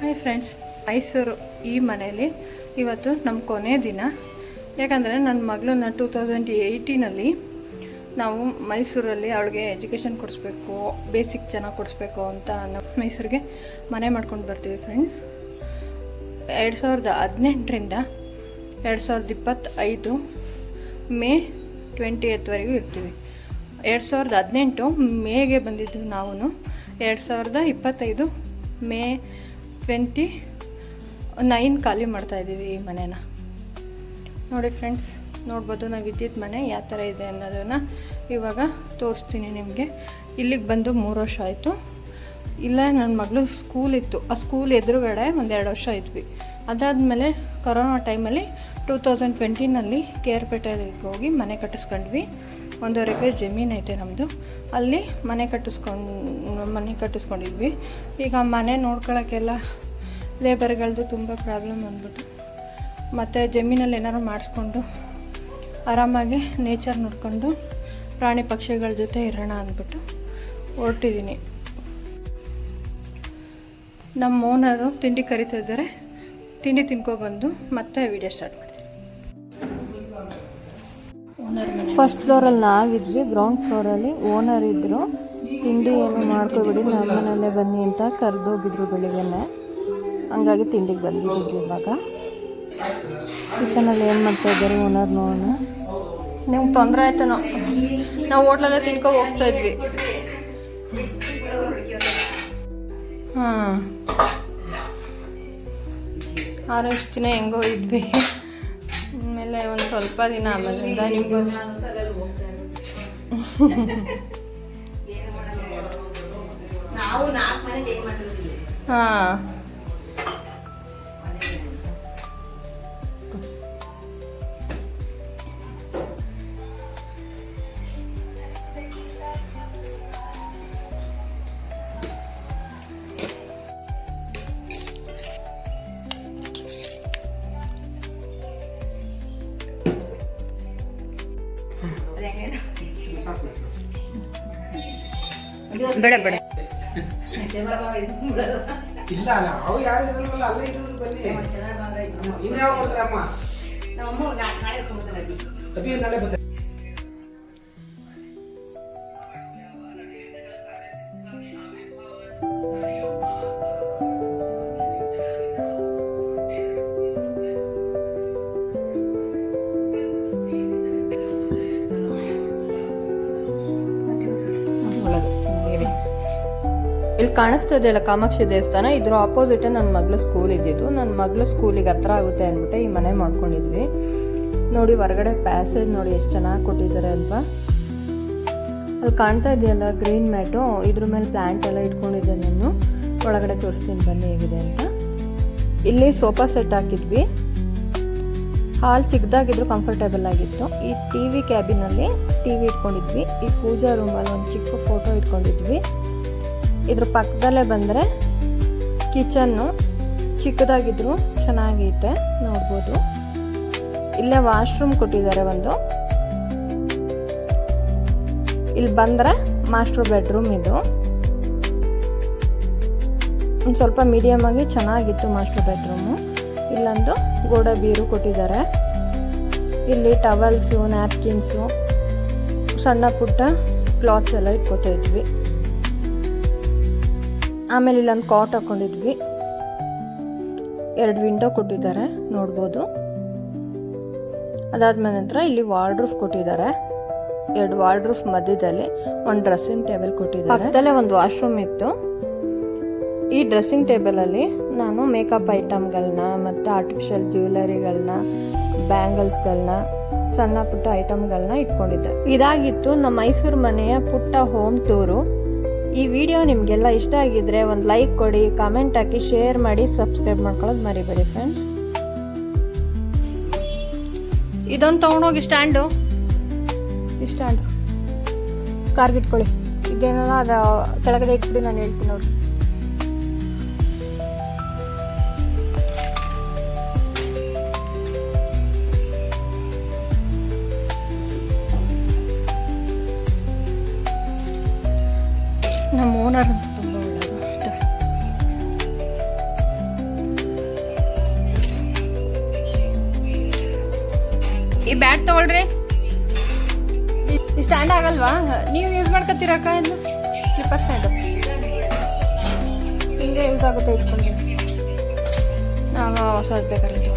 Hi friends, Mysuru ಈ ಮನೆಯಲ್ಲಿ ಇವತ್ತು ನಮ್ಮ ಕೊನೆ ದಿನ. ಯಾಕಂದರೆ ನನ್ನ ಮಗಳನ್ನ 2018 ನಾವು ಮೈಸೂರಲ್ಲಿ ಅವಳಿಗೆ ಎಜುಕೇಷನ್ ಕೊಡಿಸ್ಬೇಕು, ಬೇಸಿಕ್ ಚೆನ್ನಾಗಿ ಕೊಡಿಸ್ಬೇಕು ಅಂತ ನಾವು ಮೈಸೂರಿಗೆ ಮನೆ ಮಾಡ್ಕೊಂಡು ಬರ್ತೀವಿ ಫ್ರೆಂಡ್ಸ್. 2018ರಿಂದ 2025 ಮೇ 20th ಇರ್ತೀವಿ. 2018 ಮೇಗೆ ಬಂದಿದ್ದು ನಾವು. 2025 ಮೇ 29 ಖಾಲಿ ಮಾಡ್ತಾಯಿದ್ದೀವಿ ಈ ಮನೇನ. ನೋಡಿ ಫ್ರೆಂಡ್ಸ್, ನೋಡ್ಬೋದು ನಾವು ಇದ್ದಿದ್ದ ಮನೆ ಯಾವ ಥರ ಇದೆ ಅನ್ನೋದನ್ನು ಇವಾಗ ತೋರಿಸ್ತೀನಿ ನಿಮಗೆ. ಇಲ್ಲಿಗೆ ಬಂದು 3 ವರ್ಷ ಆಯಿತು. ಇಲ್ಲೇ ನನ್ನ ಮಗಳು ಸ್ಕೂಲ್ ಇತ್ತು, ಆ ಸ್ಕೂಲ್ ಎದುರುಗಡೆ 1-2 ವರ್ಷ ಇದ್ವಿ. ಅದಾದಮೇಲೆ ಕೊರೋನಾ ಟೈಮಲ್ಲಿ 2020 ಕೇರ್ಪೇಟೆಗೆ ಹೋಗಿ ಮನೆ ಕಟ್ಟಿಸ್ಕೊಂಡ್ವಿ. 1.5 ಎಕರೆ ಜಮೀನು ಐತೆ ನಮ್ಮದು, ಅಲ್ಲಿ ಮನೆ ಕಟ್ಟಿಸ್ಕೊಂಡಿದ್ವಿ. ಈಗ ಮನೆ ನೋಡ್ಕೊಳ್ಳೋಕ್ಕೆಲ್ಲ ಲೇಬರ್ಗಳದ್ದು ತುಂಬ ಪ್ರಾಬ್ಲಮ್ ಅಂದ್ಬಿಟ್ಟು ಮತ್ತು ಜಮೀನಲ್ಲಿ ಏನಾದ್ರು ಮಾಡಿಸ್ಕೊಂಡು ಆರಾಮಾಗಿ ನೇಚರ್ ನೋಡಿಕೊಂಡು ಪ್ರಾಣಿ ಪಕ್ಷಿಗಳ ಜೊತೆ ಇರೋಣ ಅಂದ್ಬಿಟ್ಟು ಹೊರಟಿದ್ದೀನಿ. ನಮ್ಮ ಓನರು ತಿಂಡಿ ಕರಿತಾ ಇದ್ದಾರೆ. ತಿಂಡಿ ತಿನ್ಕೊಬಂದು ಮತ್ತೆ ವಿಡಿಯೋ ಸ್ಟಾರ್ಟ್ ಮಾಡ್ತೀನಿ. ಫಸ್ಟ್ ಫ್ಲೋರಲ್ಲಿ ನಾವಿದ್ವಿ, ಗ್ರೌಂಡ್ ಫ್ಲೋರಲ್ಲಿ ಓನರ್ ಇದ್ದರು. ತಿಂಡಿ ಏನು ಮಾಡ್ಕೊಬಿಡಿ, ನಮ್ಮ ಮನೆಯಲ್ಲೇ ಬನ್ನಿ ಅಂತ ಕರೆದೋಗಿದ್ರು ಬೆಳಿಗ್ಗೆನೆ. ಹಂಗಾಗಿ ತಿಂಡಿಗೆ ಬಂದಿದ್ದೀವಿ. ಇವಾಗ ಕಿಚನಲ್ಲಿ ಏನು ಮಾಡ್ತಾ ಇದ್ದಾರೆ ಓನರ್ ನೋಡೋಣ. ನಿಮ್ಗೆ ತೊಂದರೆ ಆಯ್ತು, ನಾವು ಹೋಟ್ಲಲ್ಲೇ ತಿನ್ಕೊ ಹೋಗ್ತಾ ಇದ್ವಿ. ಹಾಂ, 6 ದಿನ ಹೆಂಗೋ ಇದ್ವಿ. ಆಮೇಲೆ ಒಂದು ಸ್ವಲ್ಪ ದಿನ ಆಮೇಲಿಂದ ನಿಮಗೂ ಹಾಂ ಬೇಡ ಬೇಡ ಇಲ್ಲ ನಾವು ಯಾರು ಇರಲ್ವಲ್ಲ, ಅಲ್ಲೇ ಇರೋರು ಬನ್ನಿ. ಇನ್ಯಾವ ಬರ್ತಾರಮ್ಮ? ಅಭಿ ನಾಳೆ ಬರ್ತಾರೆ. ಇಲ್ಲಿ ಕಾಣಿಸ್ತಾ ಇದೆಯಲ್ಲ ಕಾಮಾಕ್ಷಿ ದೇವಸ್ಥಾನ, ಇದ್ರ ಆಪೋಸಿಟೇ ನನ್ನ ಮಗಳು ಸ್ಕೂಲ್ ಇದ್ದಿದ್ದು. ನನ್ನ ಮಗಳು ಸ್ಕೂಲಿಗೆ ಹತ್ರ ಆಗುತ್ತೆ ಅಂದ್ಬಿಟ್ಟು ಈ ಮನೆ ಮಾಡ್ಕೊಂಡಿದ್ವಿ. ನೋಡಿ ಹೊರಗಡೆ ಪ್ಯಾಸೇಜ್ ನೋಡಿ ಎಷ್ಟು ಚೆನ್ನಾಗಿ ಕೊಟ್ಟಿದ್ದಾರೆ ಅಲ್ವಾ. ಅಲ್ಲಿ ಕಾಣ್ತಾ ಇದೆಯಲ್ಲ ಗ್ರೀನ್ ಮ್ಯಾಟು, ಇದ್ರ ಮೇಲೆ ಪ್ಲ್ಯಾಂಟ್ ಎಲ್ಲ ಇಟ್ಕೊಂಡಿದ್ದೆ ನಾನು. ಒಳಗಡೆ ತೋರಿಸ್ತೀನಿ ಬನ್ನಿ ಹೇಗಿದೆ ಅಂತ. ಇಲ್ಲಿ ಸೋಫಾ ಸೆಟ್ ಹಾಕಿದ್ವಿ. ಹಾಲ್ ಚಿಕ್ಕದಾಗಿದ್ರು ಕಂಫರ್ಟೇಬಲ್ ಆಗಿತ್ತು. ಈ TV ಕ್ಯಾಬಿನಲ್ಲಿ TV ಇಟ್ಕೊಂಡಿದ್ವಿ. ಈ ಪೂಜಾ ರೂಮಲ್ಲಿ ಒಂದು ಚಿಕ್ಕ ಫೋಟೋ ಇಟ್ಕೊಂಡಿದ್ವಿ. ಇದ್ರ ಪಕ್ಕದಲ್ಲೇ ಬಂದರೆ ಕಿಚನ್ನು ಚಿಕ್ಕದಾಗಿದ್ರು ಚೆನ್ನಾಗೈತೆ, ನೋಡ್ಬೋದು. ಇಲ್ಲೇ ವಾಶ್ರೂಮ್ ಕೊಟ್ಟಿದ್ದಾರೆ ಒಂದು. ಇಲ್ಲಿ ಬಂದರೆ ಮಾಸ್ಟರ್ ಬೆಡ್ರೂಮ್ ಇದು. ಒಂದು ಸ್ವಲ್ಪ ಮೀಡಿಯಮ್ ಆಗಿ ಚೆನ್ನಾಗಿತ್ತು ಮಾಸ್ಟರ್ ಬೆಡ್ರೂಮು. ಇಲ್ಲೊಂದು ಗೋಡೆ ಬೀರು ಕೊಟ್ಟಿದ್ದಾರೆ. ಇಲ್ಲಿ ಟವಲ್ಸು, ನ್ಯಾಪ್ಕಿನ್ಸು, ಸಣ್ಣ ಪುಟ್ಟ ಕ್ಲಾತ್ಸ್ ಎಲ್ಲ ಇಟ್ಕೋತಾ ಇದ್ವಿ. ಆಮೇಲೆ ಇಲ್ಲೊಂದು ಕಾಟ್ ಹಾಕೊಂಡಿದ್ವಿ. 2 ವಿಂಡೋ ಕೊಟ್ಟಿದ್ದಾರೆ, ನೋಡ್ಬೋದು. ಅದಾದ್ಮೇಲೆ ನಂತರ ಇಲ್ಲಿ ವಾರ್ಡ್ರೂಫ್ ಕೊಟ್ಟಿದ್ದಾರೆ. 2 ವಾರ್ಡ್ರೂಫ್ ಮಧ್ಯದಲ್ಲಿ ಒಂದು ಡ್ರೆಸ್ಸಿಂಗ್ ಟೇಬಲ್ ಕೊಟ್ಟಿದ್ದಾರೆ. ಪಕ್ಕದಲ್ಲೇ ಒಂದು ವಾಶ್ರೂಮ್ ಇತ್ತು. ಈ ಡ್ರೆಸ್ಸಿಂಗ್ ಟೇಬಲಲ್ಲಿ ನಾನು ಮೇಕಪ್ ಐಟಮ್ಗಳನ್ನ ಮತ್ತು ಆರ್ಟಿಫಿಷಿಯಲ್ ಜ್ಯುವೆಲರಿಗಳನ್ನ, ಬ್ಯಾಂಗಲ್ಸ್ಗಳನ್ನ, ಸಣ್ಣ ಪುಟ್ಟ ಐಟಮ್ಗಳನ್ನ ಇಟ್ಕೊಂಡಿದ್ದೆ. ಇದಾಗಿತ್ತು ನಮ್ಮ ಮೈಸೂರು ಮನೆಯ ಪುಟ್ಟ ಹೋಮ್ ಟೂರು. ಈ ವಿಡಿಯೋ ನಿಮಗೆಲ್ಲ ಇಷ್ಟ ಆಗಿದ್ರೆ ಒಂದು ಲೈಕ್ ಕೊಡಿ, ಕಾಮೆಂಟ್ ಹಾಕಿ, ಶೇರ್ ಮಾಡಿ, ಸಬ್ಸ್ಕ್ರೈಬ್ ಮಾಡ್ಕೊಳ್ಳೋದು ಮರಿಬೇಡಿ ಫ್ರೆಂಡ್ಸ್. ಇದೊಂದು ತೊಗೊಂಡೋಗಿ ಸ್ಟ್ಯಾಂಡು, ಈ ಸ್ಟ್ಯಾಂಡು ಕಾರ್ಗೆ ಇಟ್ಕೊಳ್ಳಿ. ಇದೇನಲ್ಲ ಅದು ಕೆಳಗಡೆ ಇಟ್ಬಿಡಿ, ನಾನು ಹೇಳ್ತೀನಿ ನೋಡಿ. ನಮ್ಮ ಓನರ್ ಅಂತೂ ತುಂಬ ಒಳ್ಳೆಯದು. ಈ ಬ್ಯಾಟ್ ತಗೊಳ್ರಿ. ಈ ಸ್ಟ್ಯಾಂಡ್ ಆಗಲ್ವಾ? ನೀವು ಯೂಸ್ ಮಾಡ್ಕೊತೀರಕ್ಕ ಇದು ಸ್ಲಿಪ್ಪರ್ ಸ್ಟ್ಯಾಂಡು ಹಿಂಗೆ ಯೂಸ್ ಆಗುತ್ತೆ ಇಟ್ಕೊಂಡು. ನಾವು ಹೊಸದು ಬೇಕಾಗಿತ್ತು.